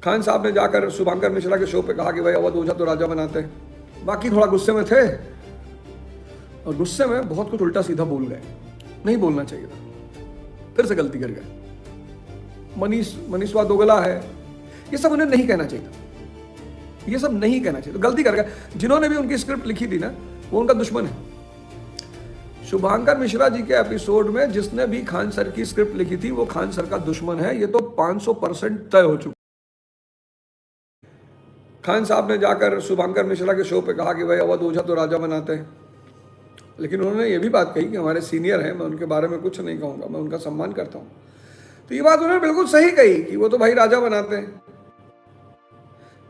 खान साहब ने जाकर शुभंकर मिश्रा के शो पे कहा कि भाई अवध ओझा तो राजा बनाते हैं। बाकी थोड़ा गुस्से में थे और गुस्से में बहुत कुछ उल्टा सीधा बोल गए, नहीं बोलना चाहिए था, फिर से गलती कर गए। मनीषवा दोगला है, ये सब उन्हें नहीं कहना चाहिए था, ये सब नहीं कहना चाहिए, तो गलती कर गए। जिन्होंने भी उनकी स्क्रिप्ट लिखी थी ना, वो उनका दुश्मन है। शुभंकर मिश्रा जी के एपिसोड में जिसने भी खान सर की स्क्रिप्ट लिखी थी वो खान सर का दुश्मन है, ये तो 500% तय हो चुका। खान साहब ने जाकर शुभंकर मिश्रा के शो पे कहा कि भाई अवध ओझा तो राजा बनाते हैं, लेकिन उन्होंने ये भी बात कही कि हमारे सीनियर हैं, मैं उनके बारे में कुछ नहीं कहूँगा, मैं उनका सम्मान करता हूँ। तो ये बात उन्होंने बिल्कुल सही कही कि वो तो भाई राजा बनाते हैं।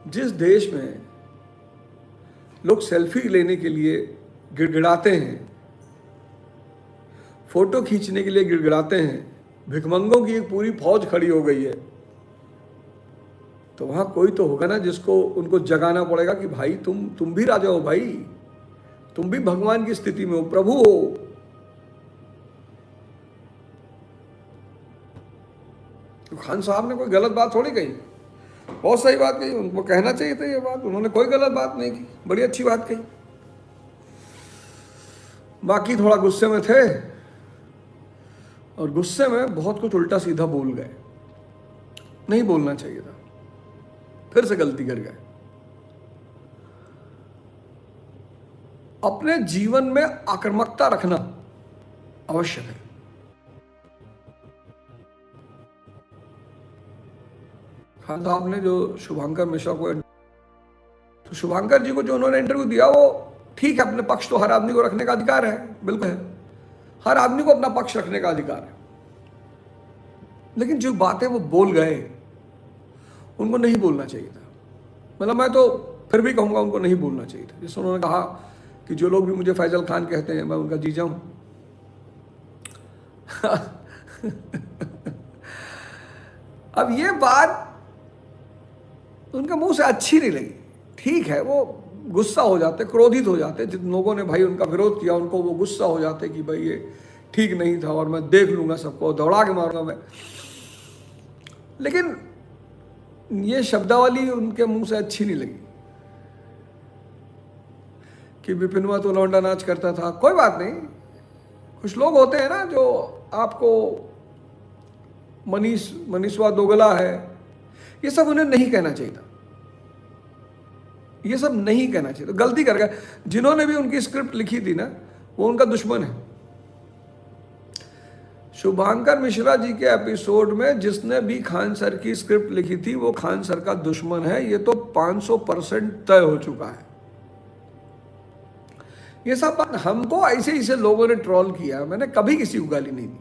जिस देश में लोग सेल्फी लेने के लिए गिड़गिड़ाते हैं, फोटो खींचने के लिए गिड़गिड़ाते हैं, भिखमंगों की एक पूरी फौज खड़ी हो गई है, तो वहां कोई तो होगा ना जिसको उनको जगाना पड़ेगा कि भाई तुम भी राजा हो, भाई तुम भी भगवान की स्थिति में हो, प्रभु हो। तो खान साहब ने कोई गलत बात थोड़ी कही, बहुत सही बात कही, उनको कहना चाहिए था ये बात, उन्होंने कोई गलत बात नहीं की, बड़ी अच्छी बात कही। बाकी थोड़ा गुस्से में थे और गुस्से में बहुत कुछ उल्टा सीधा बोल गए, नहीं बोलना चाहिए था, फिर से गलती कर गए। अपने जीवन में आक्रामकता रखना आवश्यक है। खान साहब ने जो शुभंकर मिश्रा को, तो शुभंकर जी को जो उन्होंने इंटरव्यू दिया वो ठीक है, अपने पक्ष तो हर आदमी को रखने का अधिकार है, बिल्कुल है, हर आदमी को अपना पक्ष रखने का अधिकार है, लेकिन जो बातें वो बोल गए उनको नहीं बोलना चाहिए था। मतलब मैं तो फिर भी कहूंगा उनको नहीं बोलना चाहिए था। जैसे उन्होंने कहा कि जो लोग भी मुझे फैजल खान कहते हैं मैं उनका जीजा हूं। अब ये बात उनके मुंह से अच्छी नहीं लगी। ठीक है, वो गुस्सा हो जाते, क्रोधित हो जाते, जिन लोगों ने भाई उनका विरोध किया उनको वो गुस्सा हो जाते कि भाई ये ठीक नहीं था और मैं देख लूंगा सबको, दौड़ा के मारूंगा मैं। लेकिन ये शब्दावली उनके मुंह से अच्छी नहीं लगी कि विपिनवा तो लौंडा नाच करता था। कोई बात नहीं, कुछ लोग होते हैं ना जो आपको मनीषवा दोगला है, ये सब उन्हें नहीं कहना चाहिए था, ये सब नहीं कहना चाहिए, तो गलती कर गए। जिन्होंने भी उनकी स्क्रिप्ट लिखी थी ना, वो उनका दुश्मन है। शुभंकर मिश्रा जी के एपिसोड में जिसने भी खान सर की स्क्रिप्ट लिखी थी वो खान सर का दुश्मन है, ये तो 500% तय हो चुका है। ये सब बात हमको ऐसे लोगों ने ट्रोल किया, मैंने कभी किसी को गाली नहीं दी।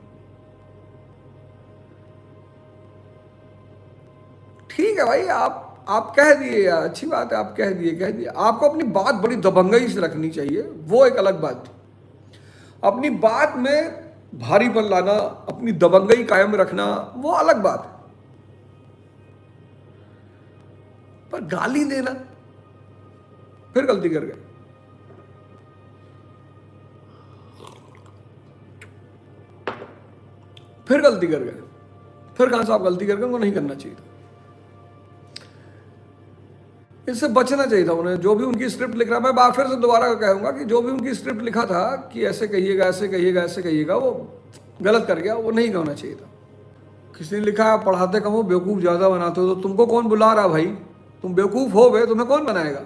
ठीक है भाई, आप कह दिए, अच्छी बात है, आप कह दिए। आपको अपनी बात बड़ी दबंगई से रखनी चाहिए, वो एक अलग बात थी। अपनी बात में भारीपन लाना, अपनी दबंगई कायम रखना, वो अलग बात है। पर गाली देना, फिर गलती कर गए। फिर खान साहब गलती कर गए, उनको नहीं करना चाहिए था, इससे बचना चाहिए था उन्हें। जो भी उनकी स्क्रिप्ट लिख रहा, मैं बार फिर से दोबारा कहूंगा कि जो भी उनकी स्क्रिप्ट लिखा था कि ऐसे कहिएगा, ऐसे कहिएगा, वो गलत कर गया, वो नहीं कहना चाहिए था। किसी ने लिखा है पढ़ाते कम हो बेवकूफ़ ज़्यादा बनाते हो, तो तुमको कौन बुला रहा भाई? तुम बेवकूफ़ हो बे, तुम्हें कौन बनाएगा?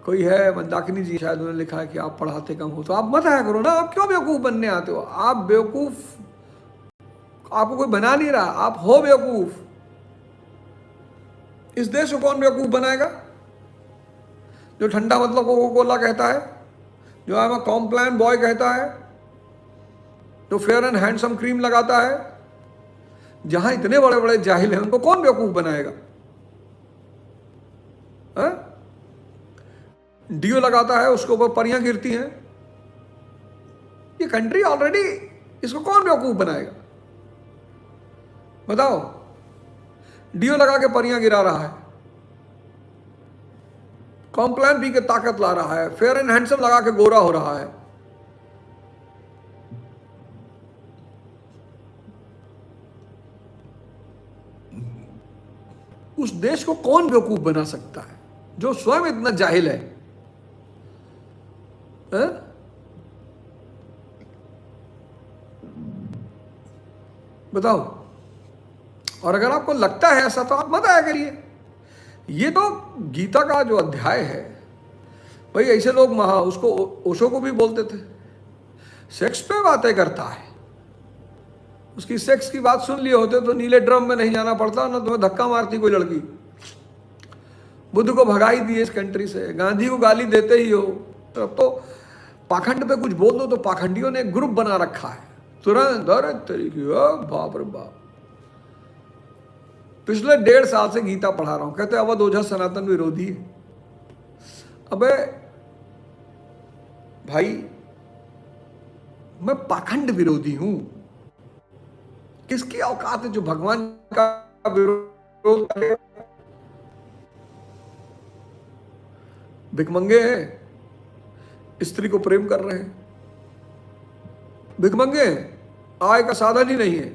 कोई है मंदाकिनी जी शायद, उन्होंने लिखा है कि आप पढ़ाते कम हो, तो आप मत आया करो ना, आप क्यों बेवकूफ़ बनने आते हो? आप बेवकूफ़, आपको कोई बना नहीं रहा, आप हो बेवकूफ़। इस देश को कौन बेवकूफ़ बनाएगा? जो ठंडा मतलब कोको कोला कहता है, जो I am a Complan boy कहता है, जो फेयर एंड हैंडसम क्रीम लगाता है, जहां इतने बड़े बड़े जाहिल हैं, उनको कौन बेवकूफ़ बनाएगा? डीओ लगाता है, उसके ऊपर परियां गिरती हैं। ये कंट्री ऑलरेडी, इसको कौन बेवकूफ़ बनाएगा? बताओ, डीओ लगा के परियां गिरा रहा है, कॉम्प्लान पी के ताकत ला रहा है, फेयर एंड हैंडसम लगा के गोरा हो रहा है। उस देश को कौन बेवकूफ बना सकता है जो स्वयं इतना जाहिल है? बताओ। और अगर आपको लगता है ऐसा तो आप मत आया करिए। ये तो गीता का जो अध्याय है भाई, ऐसे लोग उसको ओशो को भी बोलते थे, सेक्स पे बातें करता है। उसकी सेक्स की बात सुन लिए होते तो नीले ड्रम में नहीं जाना पड़ता, ना तुम्हें धक्का मारती कोई लड़की। बुद्ध को भगाई दिए इस कंट्री से, गांधी को गाली देते ही हो, अब तो पाखंड पे कुछ बोल दो तो पाखंडियों ने ग्रुप बना रखा है तुरंत। अरे तरीके, बाप रे बाप। पिछले 1.5 साल से गीता पढ़ा रहा हूं, कहते अवध ओझा सनातन विरोधी है। अबे भाई, मैं पाखंड विरोधी हूं। किसकी औकात है जो भगवान का विरोध करेगा? भिखमंगे हैं, स्त्री को प्रेम कर रहे हैं। भिखमंगे हैं, आय का साधन ही नहीं है,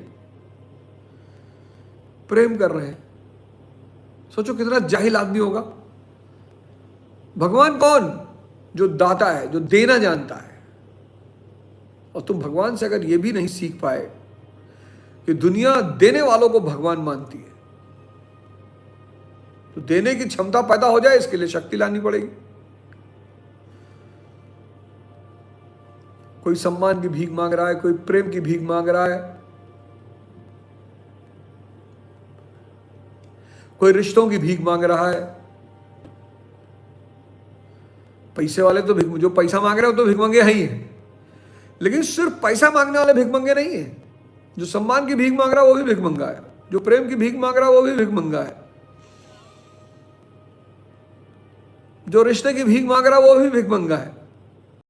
प्रेम कर रहे हैं। सोचो कितना जाहिल आदमी होगा। भगवान कौन? जो दाता है, जो देना जानता है। और तुम भगवान से अगर यह भी नहीं सीख पाए कि दुनिया देने वालों को भगवान मानती है, तो देने की क्षमता पैदा हो जाए, इसके लिए शक्ति लानी पड़ेगी। कोई सम्मान की भीख मांग रहा है, कोई प्रेम की भीख मांग रहा है, कोई रिश्तों की भीख मांग रहा है। पैसे वाले तो जो पैसा मांग रहे हो तो भिखमंगे ही हैं, लेकिन सिर्फ पैसा मांगने वाले भिखमंगे नहीं है। जो सम्मान की भीख मांग रहा है वो भी भिखमंगा है, जो प्रेम की भीख मांग रहा है वो भी भिखमंगा है, जो रिश्ते की भीख मांग रहा है वो भी भिखमंगा है।